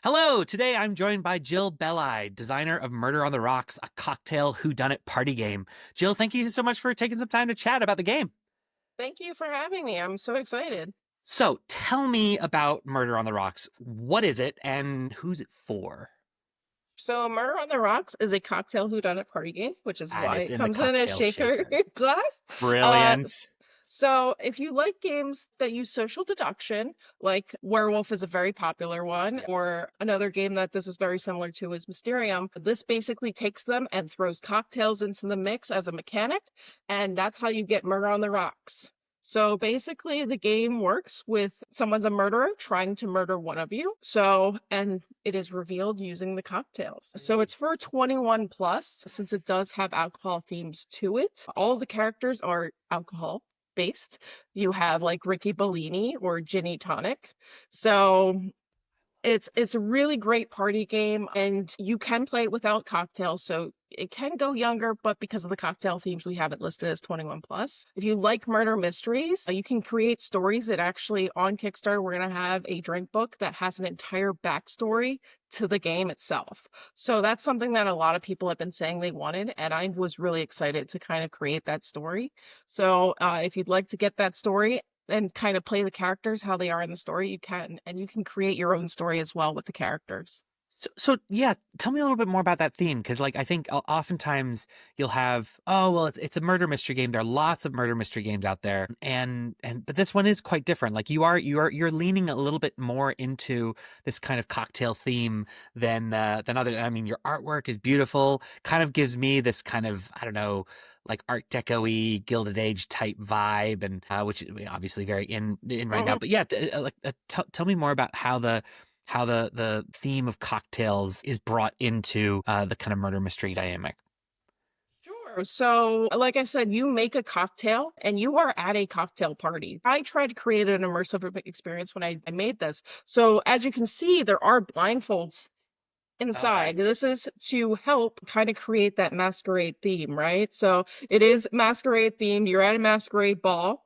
Hello, today I'm joined by Jill Belli, designer of Murder on the Rocks, a cocktail whodunit party game. Jill, thank you so much for taking some time to chat about the game. Thank you for having me. I'm so excited. So, tell me about Murder on the Rocks. What is it and who's it for? So, Murder on the Rocks is a cocktail whodunit party game, which is And why it's it in the comes in a cocktail shaker shaker. glass. Uh, Brilliant. so, if you like games that use social deduction, like Werewolf is a very popular one, Yep. or another game that this is very similar to is Mysterium, this basically takes them and throws cocktails into the mix as a mechanic, and that's how you get Murder on the Rocks. So basically, the game works with someone's a murderer trying to murder one of you. So, and it is revealed using the cocktails. So it's for 21 plus, since it does have alcohol themes to it. All the characters are alcohol based. You have like Ricky Bellini or Ginny Tonic. So it's a really great party game, and you can play it without cocktails, so it can go younger, but because of the cocktail themes, we have it listed as 21 plus. If you like murder mysteries, you can create stories. That actually on Kickstarter, we're gonna have a drink book that has an entire backstory to the game itself. So that's something that a lot of people have been saying they wanted, and I was really excited to kind of create that story. So if you'd like to get that story and kind of play the characters how they are in the story, you can, and you can create your own story as well with the characters. So yeah, tell me a little bit more about that theme because, like, I think oftentimes you'll have, oh well, it's a murder mystery game. There are lots of murder mystery games out there, and but this one is quite different. Like you're leaning a little bit more into this kind of cocktail theme than other. I mean, your artwork is beautiful. Kind of gives me this kind of, I don't know, like Art Deco-y, Gilded Age type vibe, and which is obviously very in right now. But yeah, tell me more about how the theme of cocktails is brought into the kind of murder mystery dynamic. Sure. So, like I said, you make a cocktail and you are at a cocktail party. I tried to create an immersive experience when I made this. So, as you can see, there are blindfolds Okay. inside. This is to help kind of create that masquerade theme, right? So, it is masquerade themed. You're at a masquerade ball.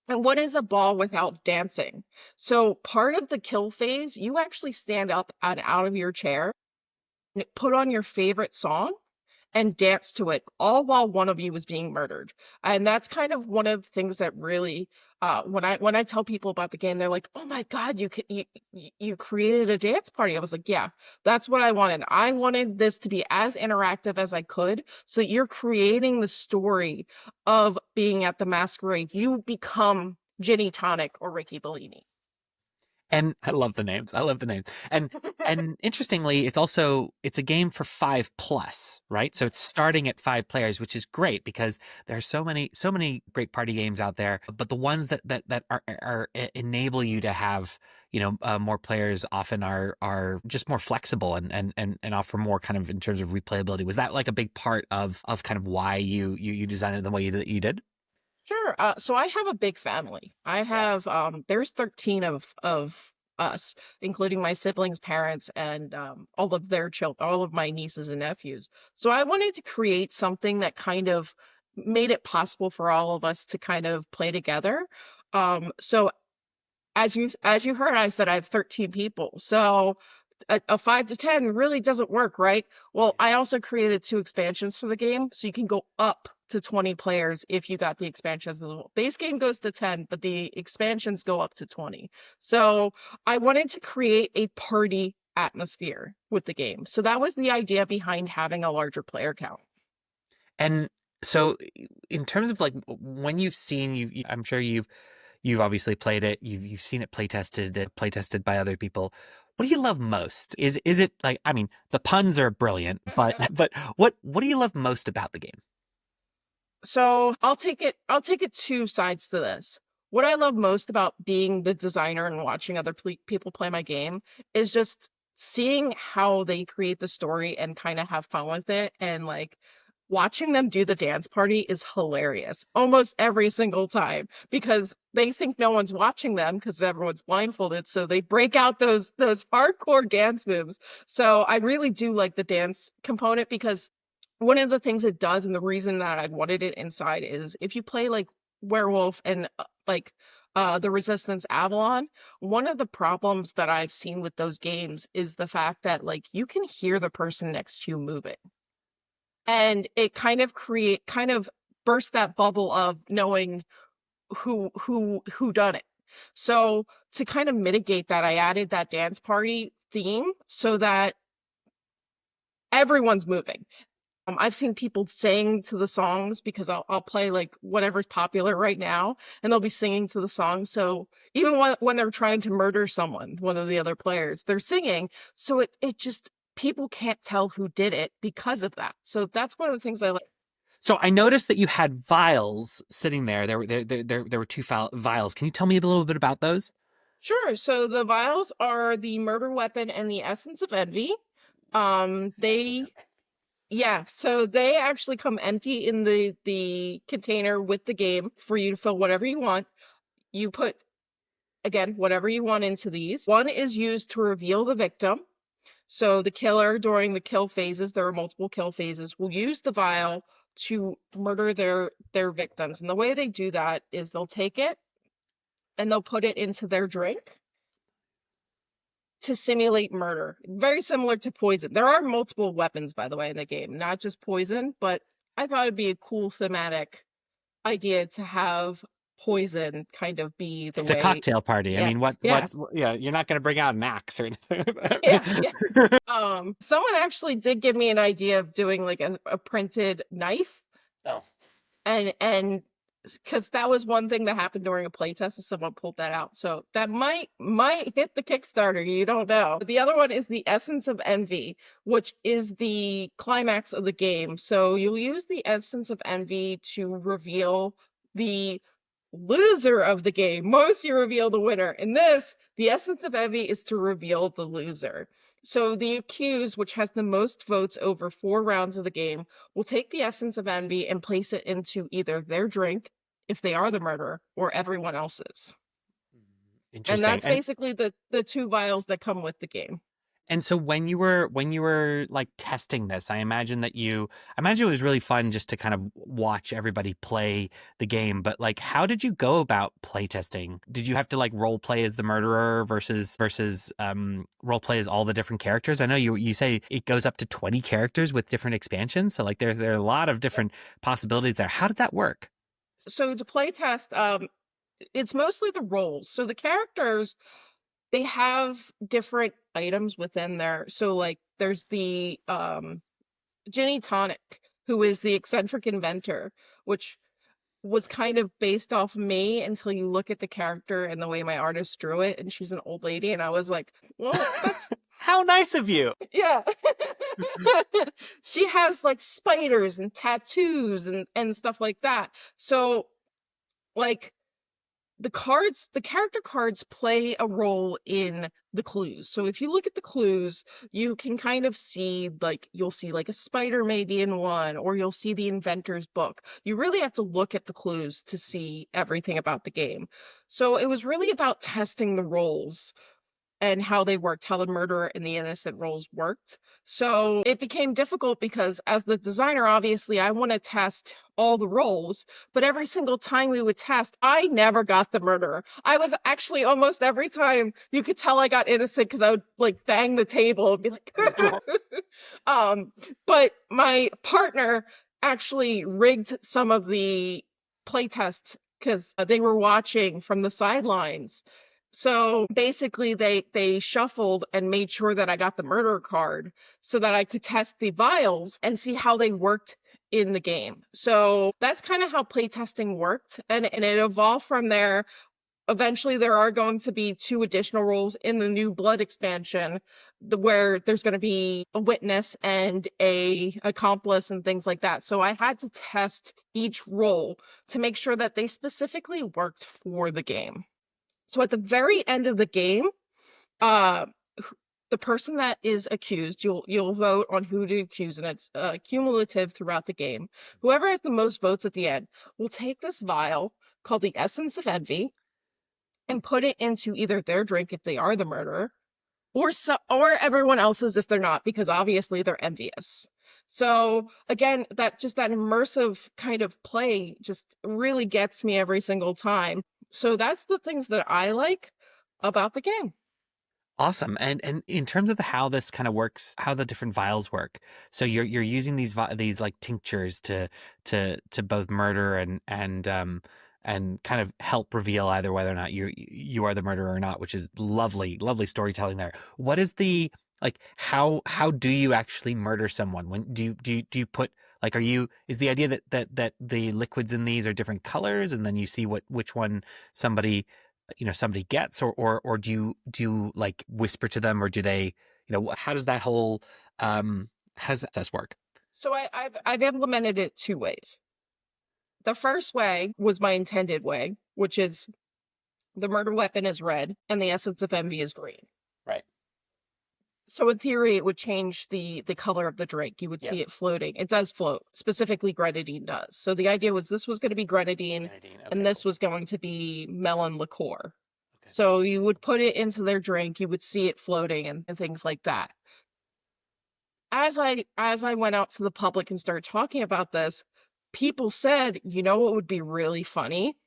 And what is a ball without dancing? So, part of the kill phase, you actually stand up and out of your chair and put on your favorite song and dance to it, all while one of you was being murdered. And that's kind of one of the things that really, when I tell people about the game, they're like, "Oh my God, you created a dance party." I was like, "Yeah, that's what I wanted. I wanted this to be as interactive as I could, so that you're creating the story of being at the masquerade. You become Ginny Tonic or Ricky Bellini." And I love the names. I love the names. And interestingly, it's a game for 5 plus, right? So it's starting at 5 players, which is great because there are so many great party games out there. But the ones that are enable you to have more players often are just more flexible and offer more kind of in terms of replayability. Was that like a big part of kind of why you designed it the way you did? Sure. So I have a big family. I Yeah. have there's 13 of us, including my siblings' parents and all of their children, all of my nieces and nephews. So I wanted to create something that kind of made it possible for all of us to kind of play together. So as you heard, I said I have 13 people. So a 5 to 10 really doesn't work, right? Well, I also created two expansions for the game, so you can go up to 20 players if you got the expansions. The base game goes to 10, but the expansions go up to 20. So I wanted to create a party atmosphere with the game. So that was the idea behind having a larger player count. And so, in terms of like when you've seen, I'm sure you've obviously played it. You've seen it play tested by other people. What do you love most? Is it like, I mean, the puns are brilliant, but but what do you love most about the game? So I'll take it two sides to this. What I love most about being the designer and watching other people play my game is just seeing how they create the story and kind of have fun with it, and like watching them do the dance party is hilarious almost every single time because they think no one's watching them because everyone's blindfolded, so they break out those hardcore dance moves. So I really do like the dance component because one of the things it does, and the reason that I wanted it inside, is if you play like Werewolf and like the Resistance Avalon. One of the problems that I've seen with those games is the fact that like you can hear the person next to you moving. And it kind of burst that bubble of knowing who done it. So to kind of mitigate that, I added that dance party theme so that everyone's moving. I've seen people sing to the songs because I'll play like whatever's popular right now, and they'll be singing to the song. So even when they're trying to murder someone, one of the other players, they're singing. So it just people can't tell who did it because of that. So that's one of the things I like. So I noticed that you had vials sitting there. There were two vials. Can you tell me a little bit about those? Sure. So the vials are the murder weapon and the essence of envy. Essence of They Yeah, so they actually come empty in the container with the game for you to fill whatever you want. You put again whatever you want into these. One is used to reveal the victim. So the killer during the kill phases, there are multiple kill phases, will use the vial to murder their victims. And the way they do that is they'll take it and they'll put it into their drink to simulate murder. Very similar to poison. There are multiple weapons, by the way, in the game, not just poison, but I thought it'd be a cool thematic idea to have poison kind of be the It's a way. cocktail party. I Yeah, mean, yeah, yeah, you're not going to bring out an axe or anything like yeah, yeah. that. Someone actually did give me an idea of doing like a printed knife, Oh. and because that was one thing that happened during a playtest, is someone pulled that out. So that might hit the Kickstarter. You don't know. The other one is the Essence of Envy, which is the climax of the game. So you'll use the Essence of Envy to reveal the loser of the game. Most you reveal the winner. In this, the Essence of Envy is to reveal the loser. So the accused, which has the most votes over 4 rounds of the game, will take the essence of envy and place it into either their drink, if they are the murderer, or everyone else's. And Interesting. that's basically the two vials that come with the game. And so when you were like testing this, I imagine it was really fun just to kind of watch everybody play the game. But like, how did you go about play testing? Did you have to like role play as the murderer versus role play as all the different characters? I know you say it goes up to 20 characters with different expansions, so like there are a lot of different possibilities there. How did that work? So to play test, it's mostly the roles. So the characters, they have different items within there. So like there's the Ginny Tonic, who is the eccentric inventor, which was kind of based off me until you look at the character and the way my artist drew it, and she's an old lady, and I was like, well, that's How nice of you. yeah. She has like spiders and tattoos and stuff like that. So like the character cards play a role in the clues. So if you look at the clues, you can kind of see like you'll see like a spider maybe in one, or you'll see the inventor's book. You really have to look at the clues to see everything about the game. So it was really about testing the roles and how they worked, how the murderer and the innocent roles worked. So it became difficult because, as the designer, obviously, I want to test all the roles, but every single time we would test, I never got the murderer. I was actually almost every time you could tell I got innocent because I would like bang the table and be like, um, but my partner actually rigged some of the playtests because they were watching from the sidelines. So basically, they shuffled and made sure that I got the murder card so that I could test the vials and see how they worked in the game. So that's kind of how playtesting worked, and it evolved from there. Eventually, there are going to be 2 additional roles in the new Blood expansion, where there's going to be a witness and a accomplice and things like that. So I had to test each role to make sure that they specifically worked for the game. So at the very end of the game, uh, the person that is accused, you'll vote on who to accuse, and it's cumulative throughout the game. Whoever has the most votes at the end will take this vial called the Essence of Envy and put it into either their drink if they are the murderer, or everyone else's if they're not, because obviously they're envious. So again, that immersive kind of play just really gets me every single time. So that's the things that I like about the game. Awesome. And in terms of how this kind of works, how the different vials work. So you're using these like tinctures to both murder and kind of help reveal either whether or not you are the murderer or not, which is lovely storytelling there. What is the like how do you actually murder someone? When do you put like are you is the idea that the liquids in these are different colors and then you see which one somebody somebody gets or do you like whisper to them or do they how does that whole how does that process work? So I've implemented it two ways. The first way was my intended way, which is the murder weapon is red and the essence of envy is green. Right. So in theory, it would change the color of the drink. You would Yep. see it floating. It does float. Specifically, grenadine does. So the idea was this was going to be grenadine, Grenadine. and Okay, this cool. was going to be melon liqueur. Okay. So you would put it into their drink. You would see it floating and things like that. As I went out to the public and started talking about this, people said, you know what would be really funny?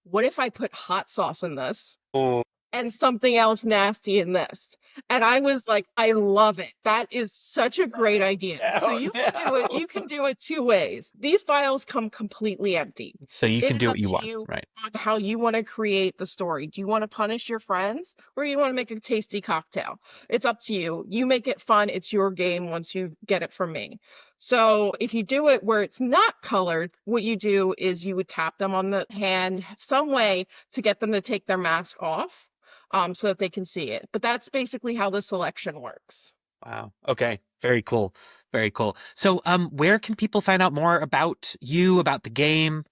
What if I put hot sauce in this? Oh, And something else nasty in this. And I was like, I love it. That is such a great idea. So no, you no. can do it two ways. These files come completely empty. So you It can is do up what you to want, you right? on how you want to create the story. Do you want to punish your friends or you want to make a tasty cocktail? It's up to you. You make it fun. It's your game once you get it from me. So if you do it where it's not colored, what you do is you would tap them on the hand some way to get them to take their mask off so that they can see it. But that's basically how the selection works. Wow. Okay. Very cool. Very cool. So where can people find out more about you, about the game?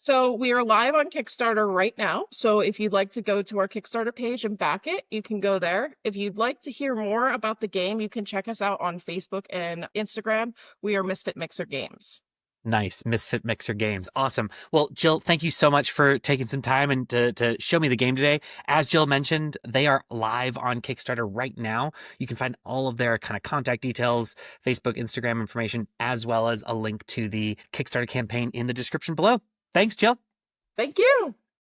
So we are live on Kickstarter right now. So if you'd like to go to our Kickstarter page and back it, you can go there. If you'd like to hear more about the game, you can check us out on Facebook and Instagram. We are Misfit Mixer Games. Nice. Misfit Mixer Games. Awesome. Well, Jill, thank you so much for taking some time and to show me the game today. As Jill mentioned, they are live on Kickstarter right now. You can find all of their kind of contact details, Facebook, Instagram information, as well as a link to the Kickstarter campaign in the description below. Thanks, Jill. Thank you.